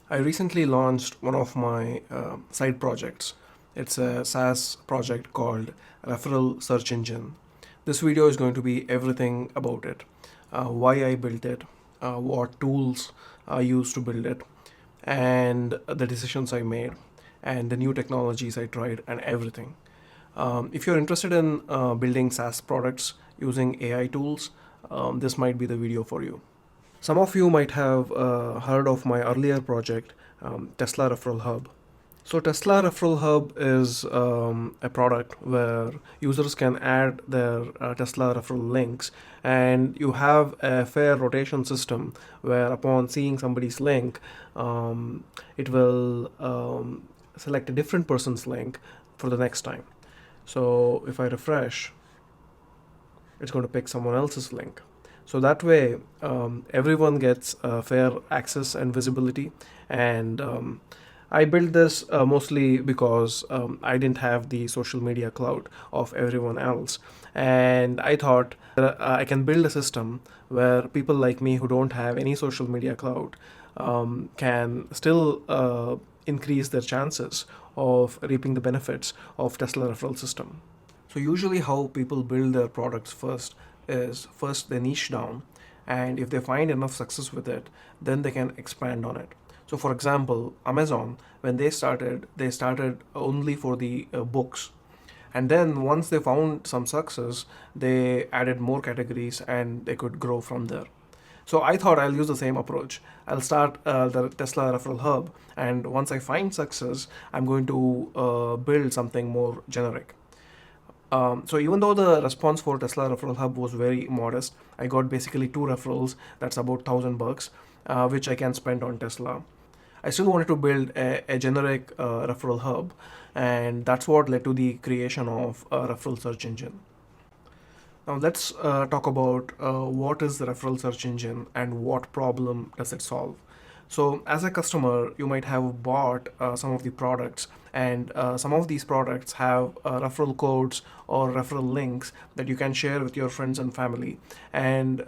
I recently launched one of my side projects. It's a SaaS project called Referral Search Engine. This video is going to be everything about it, why I built it, what tools I used to build it, and the decisions I made, and the new technologies I tried, and everything. If you're interested in building SaaS products using AI tools, this might be the video for you. Some of you might have heard of my earlier project, Tesla Referral Hub. So, Tesla Referral Hub is a product where users can add their Tesla referral links, and you have a fair rotation system where, upon seeing somebody's link, it will select a different person's link for the next time. So, if I refresh, it's going to pick someone else's link. So that way, everyone gets fair access and visibility. And I built this mostly because I didn't have the social media cloud of everyone else. And I thought I can build a system where people like me who don't have any social media cloud can still increase their chances of reaping the benefits of Tesla referral system. So usually how people build their products first is first they niche down, and if they find enough success with it, then they can expand on it. So for example, Amazon, when they started only for the books. And then once they found some success, they added more categories and they could grow from there. So I thought I'll use the same approach. I'll start the Tesla referral hub, and once I find success, I'm going to build something more generic. So even though the response for Tesla referral hub was very modest, I got basically two referrals. That's about $1,000, which I can spend on Tesla. I still wanted to build a generic referral hub, and that's what led to the creation of a referral search engine. Now let's talk about what is the referral search engine and what problem does it solve. So as a customer, you might have bought some of the products, and some of these products have referral codes or referral links that you can share with your friends and family, and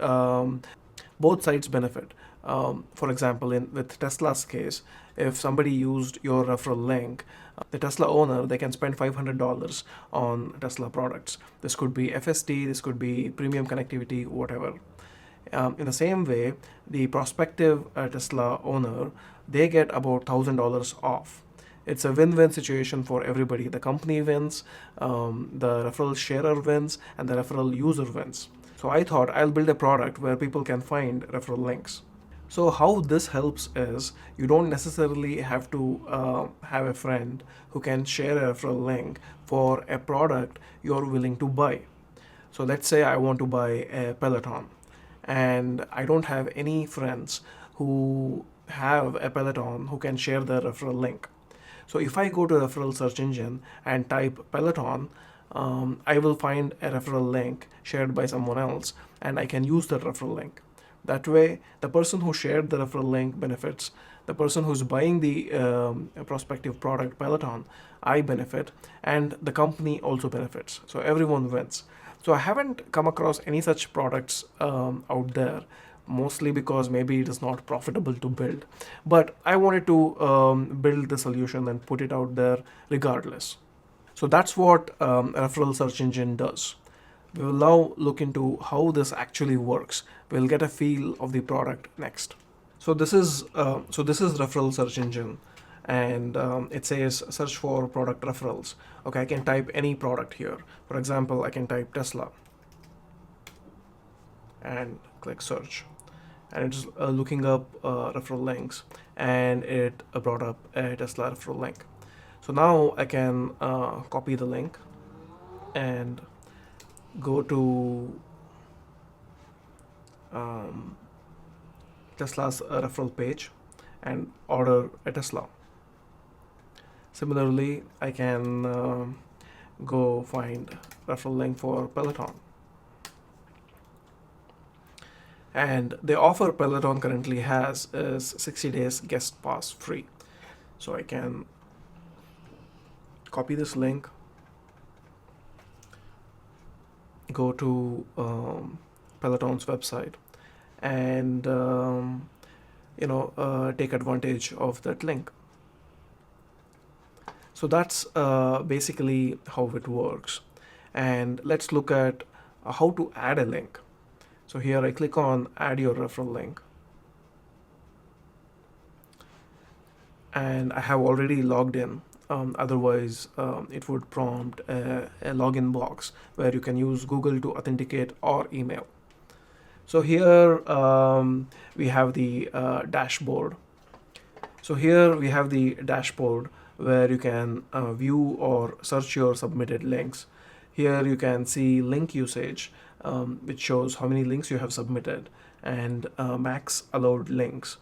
both sides benefit. For example, with Tesla's case, if somebody used your referral link, the Tesla owner, they can spend $500 on Tesla products. This could be FSD, this could be premium connectivity, whatever. In the same way, the prospective Tesla owner, they get about $1,000 off. It's a win-win situation for everybody. The company wins, the referral sharer wins, and the referral user wins. So I thought I'll build a product where people can find referral links. So how this helps is you don't necessarily have to have a friend who can share a referral link for a product you're willing to buy. So let's say I want to buy a Peloton, and I don't have any friends who have a Peloton who can share the referral link. So if I go to referral search engine and type Peloton, I will find a referral link shared by someone else, and I can use that referral link. That way, the person who shared the referral link benefits. The person who's buying the prospective product Peloton, I benefit, and the company also benefits. So everyone wins. So I haven't come across any such products out there, mostly because maybe it is not profitable to build. But I wanted to build the solution and put it out there regardless. So that's what Referral Search Engine does. We will now look into how this actually works. We'll get a feel of the product next. So this is Referral Search Engine, and it says search for product referrals. Okay, I can type any product here. For example, I can type Tesla and click search, and it's looking up referral links, and it brought up a Tesla referral link. So now I can copy the link and go to Tesla's referral page and order a Tesla. Similarly, I can go find referral link for Peloton. And the offer Peloton currently has is 60 days guest pass free. So I can copy this link, go to Peloton's website, and take advantage of that link. So that's basically how it works. And let's look at how to add a link. So here I click on add your referral link. And I have already logged in. Otherwise, it would prompt a login box where you can use Google to authenticate or email. So here we have the dashboard. So here we have the dashboard where you can view or search your submitted links. Here you can see link usage, which shows how many links you have submitted, and max allowed links.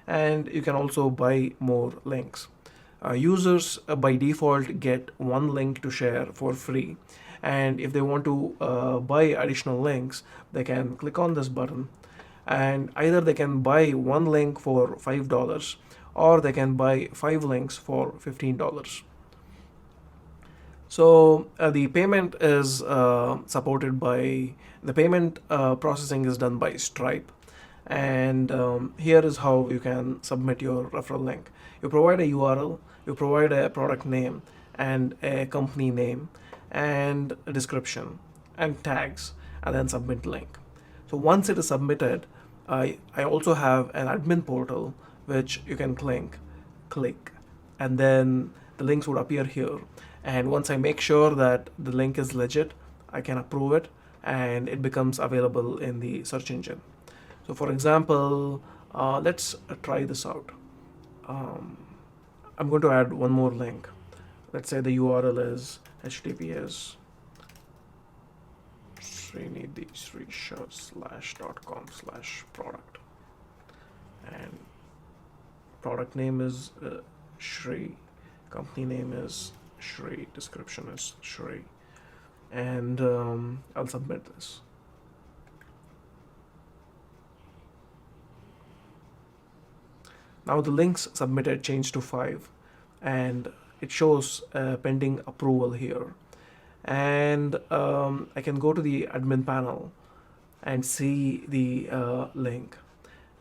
And you can also buy more links. Users by default get one link to share for free. And if they want to buy additional links, they can click on this button, and either they can buy one link for $5 or they can buy 5 links for $15. So the payment is supported by, the payment processing is done by Stripe. And here is how you can submit your referral link. You provide a URL, you provide a product name and a company name and a description and tags, and then submit link. So once it is submitted, I also have an admin portal which you can click, and then the links would appear here. And once I make sure that the link is legit, I can approve it and it becomes available in the search engine. So for example, let's try this out. I'm going to add one more link. Let's say the URL is https srinidhisrisha.com/product, and product name is Shri, company name is Shri, description is Shri, and I'll submit this. Now the links submitted changed to 5, and it shows pending approval here. And I can go to the admin panel and see the link,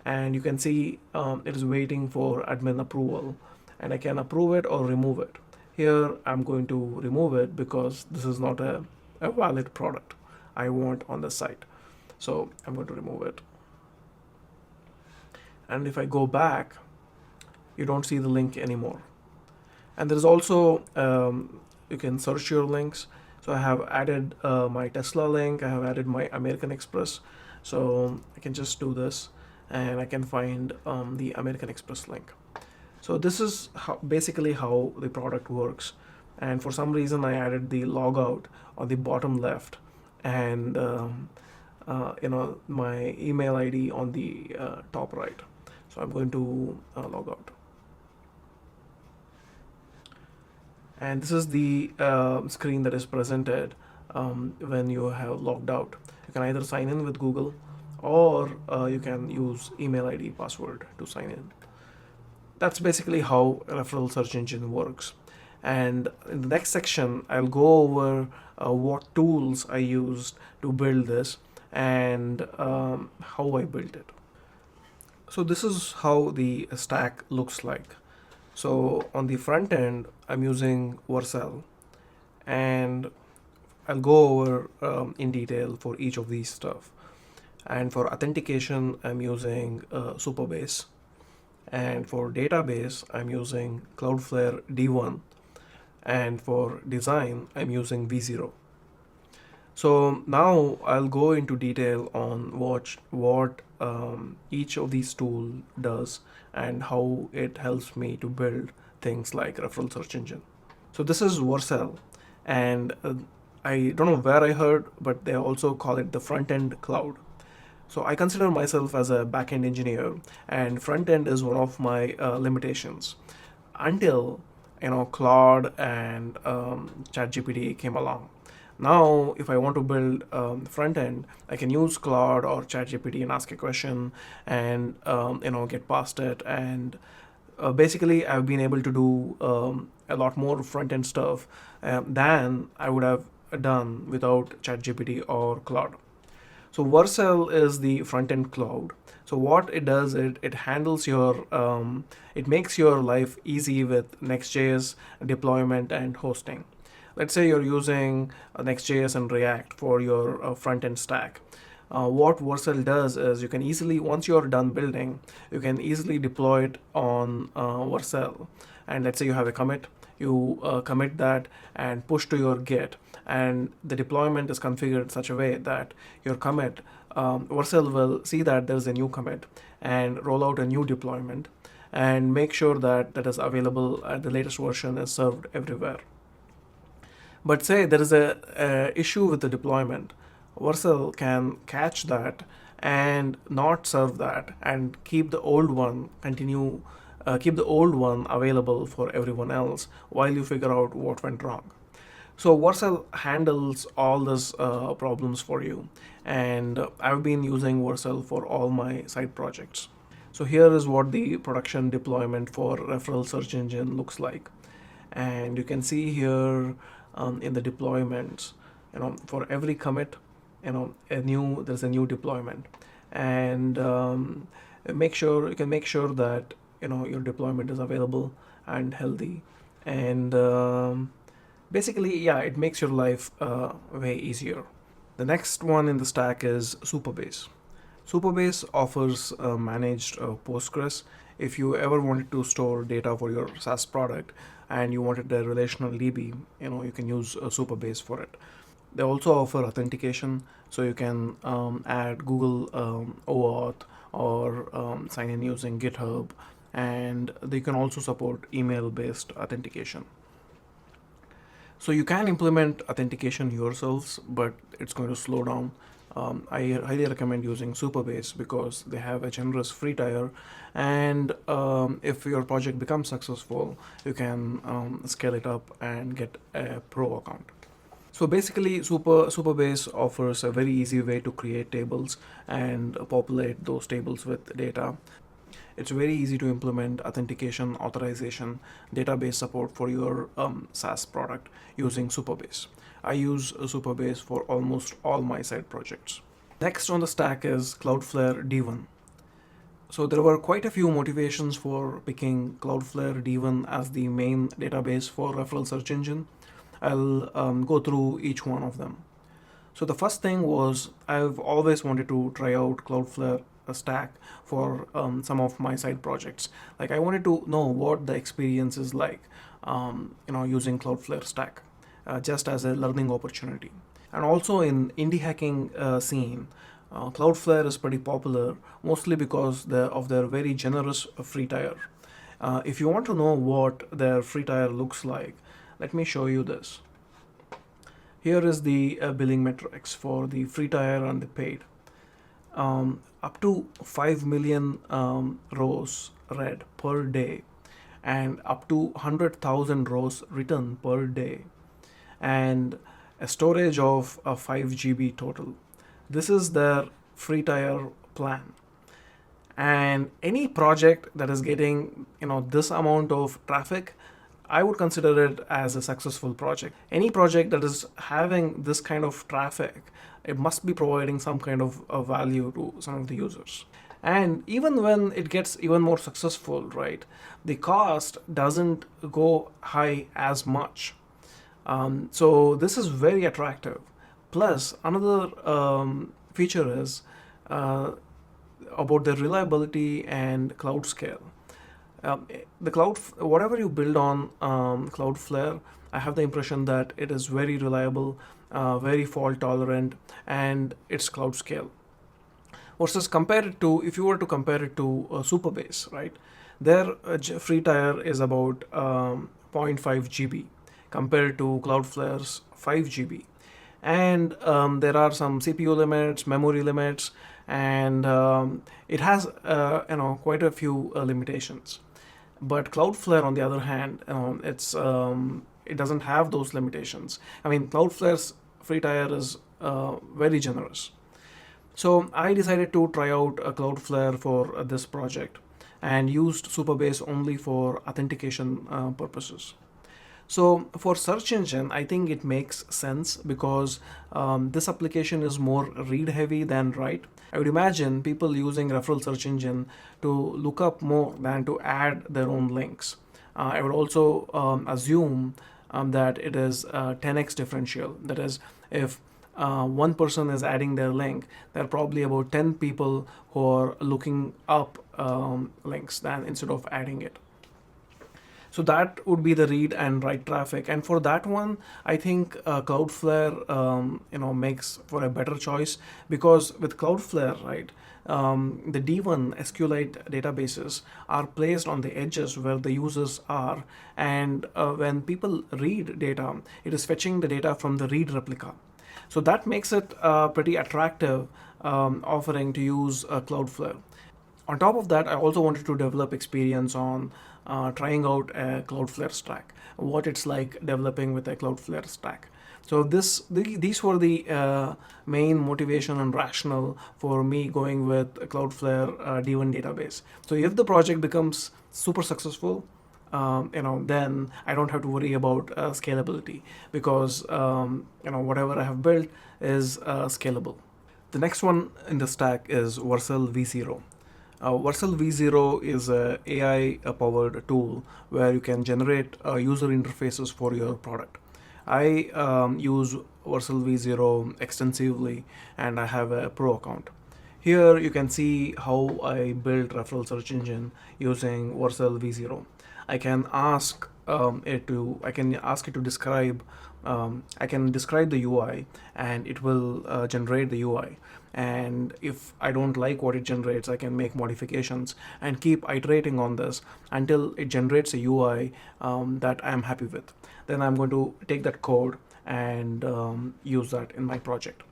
and you can see it is waiting for admin approval, and I can approve it or remove it. Here I'm going to remove it because this is not a valid product I want on the site. So I'm going to remove it. And if I go back, you don't see the link anymore. And there's also, you can search your links. So I have added my Tesla link, I have added my American Express. So I can just do this and I can find the American Express link. So this is basically how the product works. And for some reason I added the logout on the bottom left, and my email ID on the top right. So I'm going to log out. And this is the screen that is presented when you have logged out. You can either sign in with Google, or you can use email ID password to sign in. That's basically how referral search engine works. And in the next section, I'll go over what tools I used to build this and how I built it. So this is how the stack looks like. So on the front end, I'm using vercel, and I'll go over in detail for each of these stuff. And for authentication, I'm using Superbase. And for database, I'm using Cloudflare D1. And for design, I'm using V0. So now I'll go into detail on what each of these tools does and how it helps me to build things like referral search engine. So this is vercel, and I don't know where I heard, but they also call it the front-end cloud. So I consider myself as a back-end engineer, and front-end is one of my limitations until Claude and ChatGPT came along. Now, if I want to build front end, I can use Claude or ChatGPT and ask a question, and get past it. And basically, I've been able to do a lot more front end stuff than I would have done without ChatGPT or Claude. So vercel is the front-end cloud. So what it does, it handles your, it makes your life easy with Next.js deployment and hosting. Let's say you're using Next.js and React for your front-end stack. What vercel does is you can easily, once you're done building, you can easily deploy it on vercel. And let's say you have a commit, you commit that and push to your Git, and the deployment is configured in such a way that your commit, vercel will see that there's a new commit and roll out a new deployment and make sure that that is available, the latest version is served everywhere. But say there is a issue with the deployment, vercel can catch that and not serve that and keep the old one keep the old one available for everyone else while you figure out what went wrong. So vercel handles all these problems for you, and I've been using vercel for all my side projects. So here is what the production deployment for referral search engine looks like, and you can see here in the deployments, for every commit, there's a new deployment, and you can make sure that your deployment is available and healthy, and basically, yeah, it makes your life way easier. The next one in the stack is Superbase. Superbase offers managed Postgres. If you ever wanted to store data for your SaaS product and you wanted a relational DB, you can use Superbase for it. They also offer authentication, so you can add Google OAuth or sign in using GitHub, and they can also support email-based authentication. So you can implement authentication yourselves, but it's going to slow down. I highly recommend using Superbase because they have a generous free tier, and if your project becomes successful, you can scale it up and get a pro account. So basically, Superbase offers a very easy way to create tables and populate those tables with data. It's very easy to implement authentication, authorization, database support for your SaaS product using Superbase. I use Superbase for almost all my side projects. Next on the stack is Cloudflare D1. So there were quite a few motivations for picking Cloudflare D1 as the main database for referral search engine. I'll go through each one of them. So the first thing was I've always wanted to try out Cloudflare stack for some of my side projects. Like I wanted to know what the experience is like, using Cloudflare stack, just as a learning opportunity. And also in indie hacking scene, Cloudflare is pretty popular, mostly because of their very generous free tier. If you want to know what their free tier looks like, let me show you this. Here is the billing metrics for the free tier and the paid. Up to 5 million rows read per day, and up to 100,000 rows written per day, and a storage of 5 GB total. This is their free tier plan. And any project that is getting this amount of traffic, I would consider it as a successful project. Any project that is having this kind of traffic, it must be providing some kind of value to some of the users. And even when it gets even more successful, right, the cost doesn't go high as much. So this is very attractive. Plus, another feature is about the reliability and cloud scale. Whatever you build on Cloudflare, I have the impression that it is very reliable, very fault tolerant, and it's cloud scale. Versus if you were to compare it to Superbase, right? Their free tier is about 0.5 GB compared to Cloudflare's 5 GB. And there are some CPU limits, memory limits, and it has quite a few limitations. But Cloudflare, on the other hand, it doesn't have those limitations. I mean, Cloudflare's free tier is very generous. So I decided to try out a Cloudflare for this project and used Superbase only for authentication purposes. So for search engine, I think it makes sense because this application is more read heavy than write. I would imagine people using referral search engine to look up more than to add their own links. I would also assume that it is 10x differential. That is, if one person is adding their link, there are probably about 10 people who are looking up links than instead of adding it. So that would be the read and write traffic. And for that one, I think Cloudflare, makes for a better choice because with Cloudflare, right, the D1 SQLite databases are placed on the edges where the users are. And when people read data, it is fetching the data from the read replica. So that makes it pretty attractive offering to use Cloudflare. On top of that, I also wanted to develop experience on trying out a Cloudflare stack, what it's like developing with a Cloudflare stack. So these were the main motivation and rationale for me going with a Cloudflare D1 database. So if the project becomes super successful, then I don't have to worry about scalability because whatever I have built is scalable. The next one in the stack is vercel v0. Vercel v0 is a AI-powered tool where you can generate user interfaces for your product. I use vercel v0 extensively and I have a pro account. Here you can see how I built referral search engine using vercel v0. I can ask it to describe. I can describe the UI, and it will generate the UI. And if I don't like what it generates, I can make modifications and keep iterating on this until it generates a UI that I'm happy with. Then I'm going to take that code and use that in my project.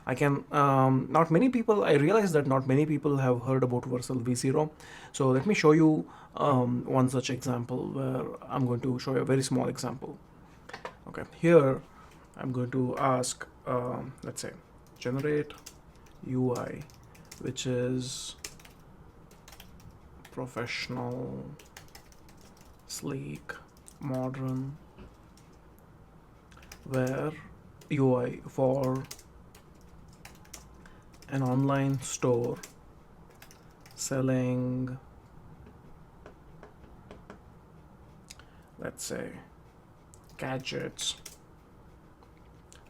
I can, not many people, I realize that not many people have heard about vercel v0. So let me show you one such example where I'm going to show you a very small example. Okay, here I'm going to ask, let's say, generate UI, which is professional, sleek, modern, where UI for an online store selling, let's say, gadgets,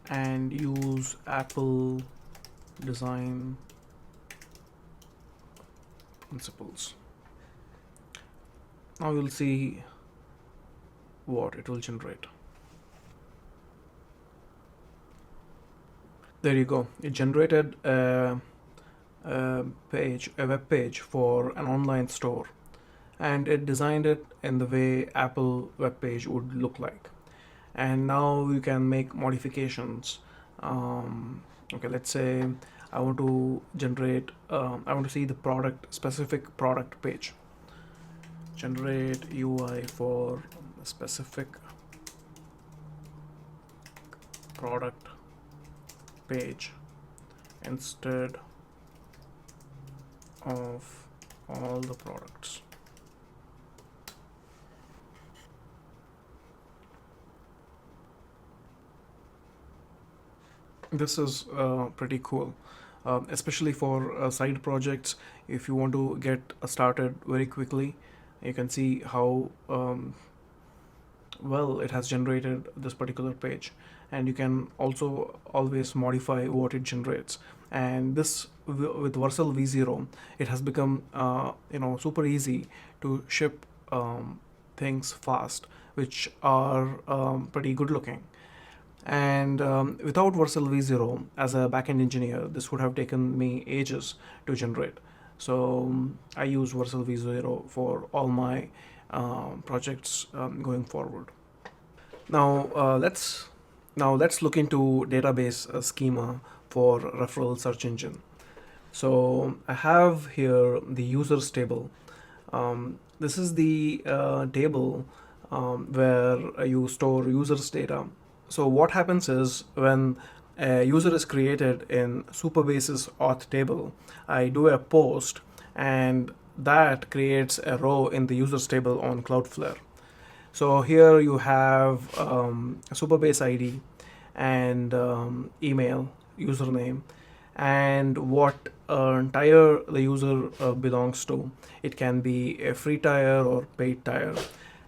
and use Apple design principles. Now we'll see what it will generate. There you go. It generated a web page for an online store, and it designed it in the way Apple web page would look like. And now you can make modifications. Okay, let's say I want to generate, I want to see the specific product page. Generate UI for a specific product page instead of all the products. This is pretty cool, especially for side projects. If you want to get started very quickly, you can see how well it has generated this particular page, and you can also always modify what it generates. And this with vercel v0, it has become super easy to ship things fast, which are pretty good looking. And without vercel v0 as a backend engineer, this would have taken me ages to generate. So I use vercel v0 for all my projects going forward. Now let's look into database schema for referral search engine. So I have here the users table. This is the table where you store users data. So what happens is when a user is created in Superbase's auth table, I do a post and that creates a row in the users table on Cloudflare. So here you have a Superbase ID and email, username, and what tire the user belongs to. It can be a free tire or paid tire,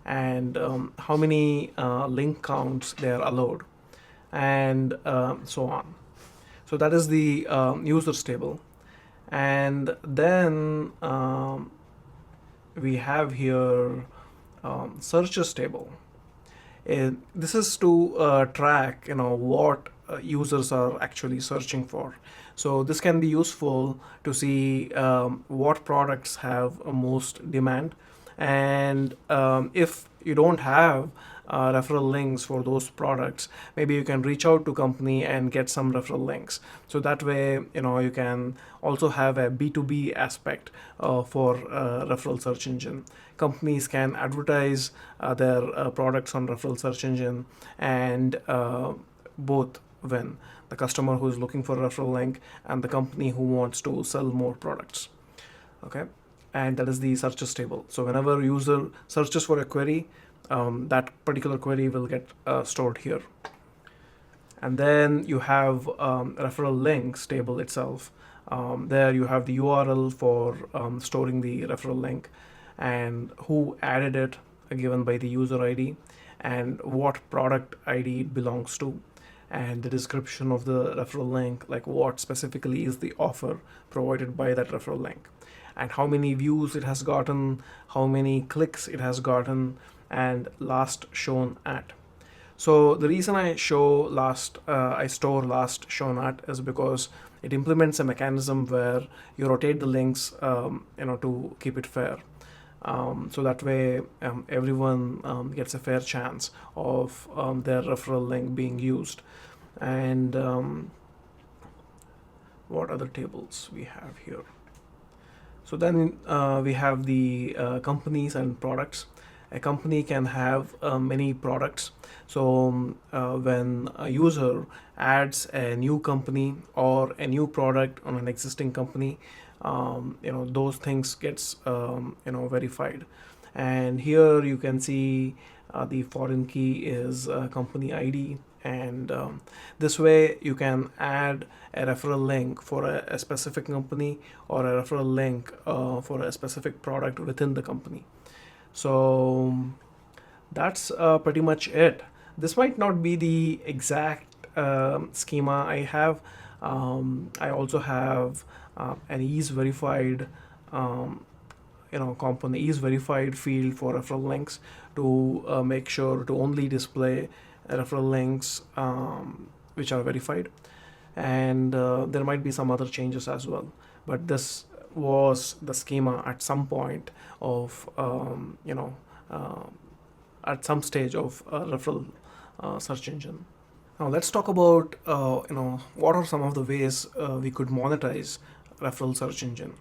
and how many link counts they are allowed, and so on. So that is the users table. And then we have here searches table. This is to track, what users are actually searching for. So this can be useful to see what products have most demand, and if you don't have referral links for those products, maybe you can reach out to company and get some referral links. So that way, you can also have a B2B aspect for referral search engine. Companies can advertise their products on referral search engine, and both win: the customer who is looking for a referral link and the company who wants to sell more products. Okay, and that is the searches table. So whenever user searches for a query, that particular query will get stored here. And then you have referral links table itself. There you have the URL for storing the referral link, and who added it, given by the user ID, and what product ID it belongs to, and the description of the referral link, like what specifically is the offer provided by that referral link, and how many views it has gotten, how many clicks it has gotten, and last shown at. So the reason I store last shown at is because it implements a mechanism where you rotate the links, to keep it fair. So that way everyone gets a fair chance of their referral link being used. And what other tables we have here? So then we have the companies and products. A company can have many products. So when a user adds a new company or a new product on an existing company, those things gets verified. And here you can see the foreign key is company ID, and this way you can add a referral link for a specific company, or a referral link for a specific product within the company. So that's pretty much it. This might not be the exact schema I have. I also have an is verified component, is verified field for referral links, to make sure to only display referral links which are verified. And there might be some other changes as well, but this was the schema at some point of at some stage of referral search engine. Now let's talk about what are some of the ways we could monetize referral search engine.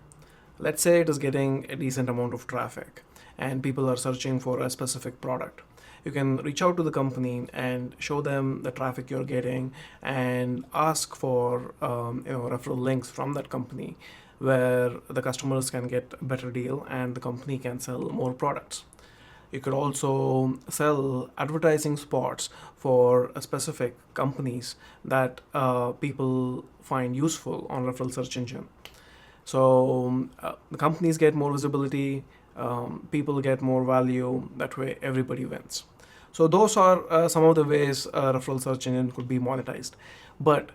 Let's say it is getting a decent amount of traffic and people are searching for a specific product. You can reach out to the company and show them the traffic you're getting, and ask for referral links from that company, where the customers can get a better deal and the company can sell more products. You could also sell advertising spots for specific companies that people find useful on referral search engine. So the companies get more visibility, people get more value. That way, everybody wins. So those are some of the ways referral search engine could be monetized. But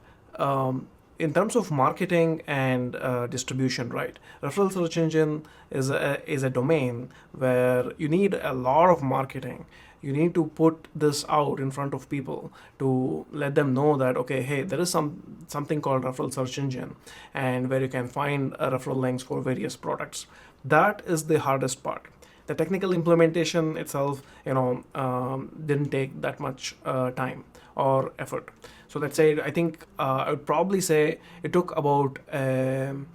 in terms of marketing and distribution, right? Referral search engine is a domain where you need a lot of marketing. You need to put this out in front of people to let them know that, okay, hey, there is something called referral search engine, and where you can find referral links for various products. That is the hardest part. The technical implementation itself, didn't take that much time or effort. So let's say, I think I would probably say it took about 3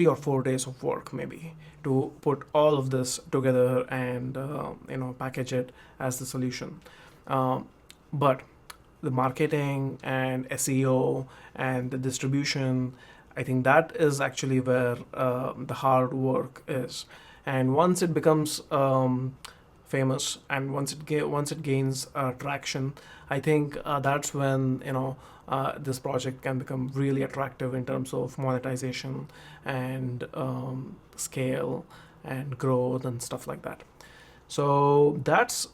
or 4 days of work, maybe, to put all of this together and package it as the solution. But the marketing and SEO and the distribution, I think that is actually where the hard work is. And once it becomes famous, and once it gains traction, I think that's when this project can become really attractive in terms of monetization and scale and growth and stuff like that. So that's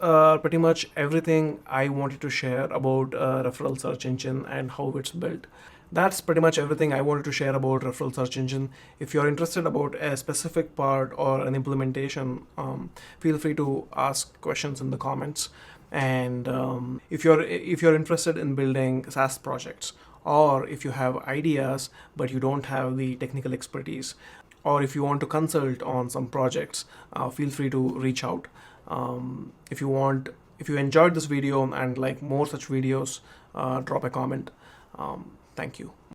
pretty much everything I wanted to share about referral search engine and how it's built. That's pretty much everything I wanted to share about referral search engine. If you're interested about a specific part or an implementation, feel free to ask questions in the comments. And if you're interested in building SaaS projects, or if you have ideas but you don't have the technical expertise, or if you want to consult on some projects, feel free to reach out. If you enjoyed this video and like more such videos, drop a comment. Thank you.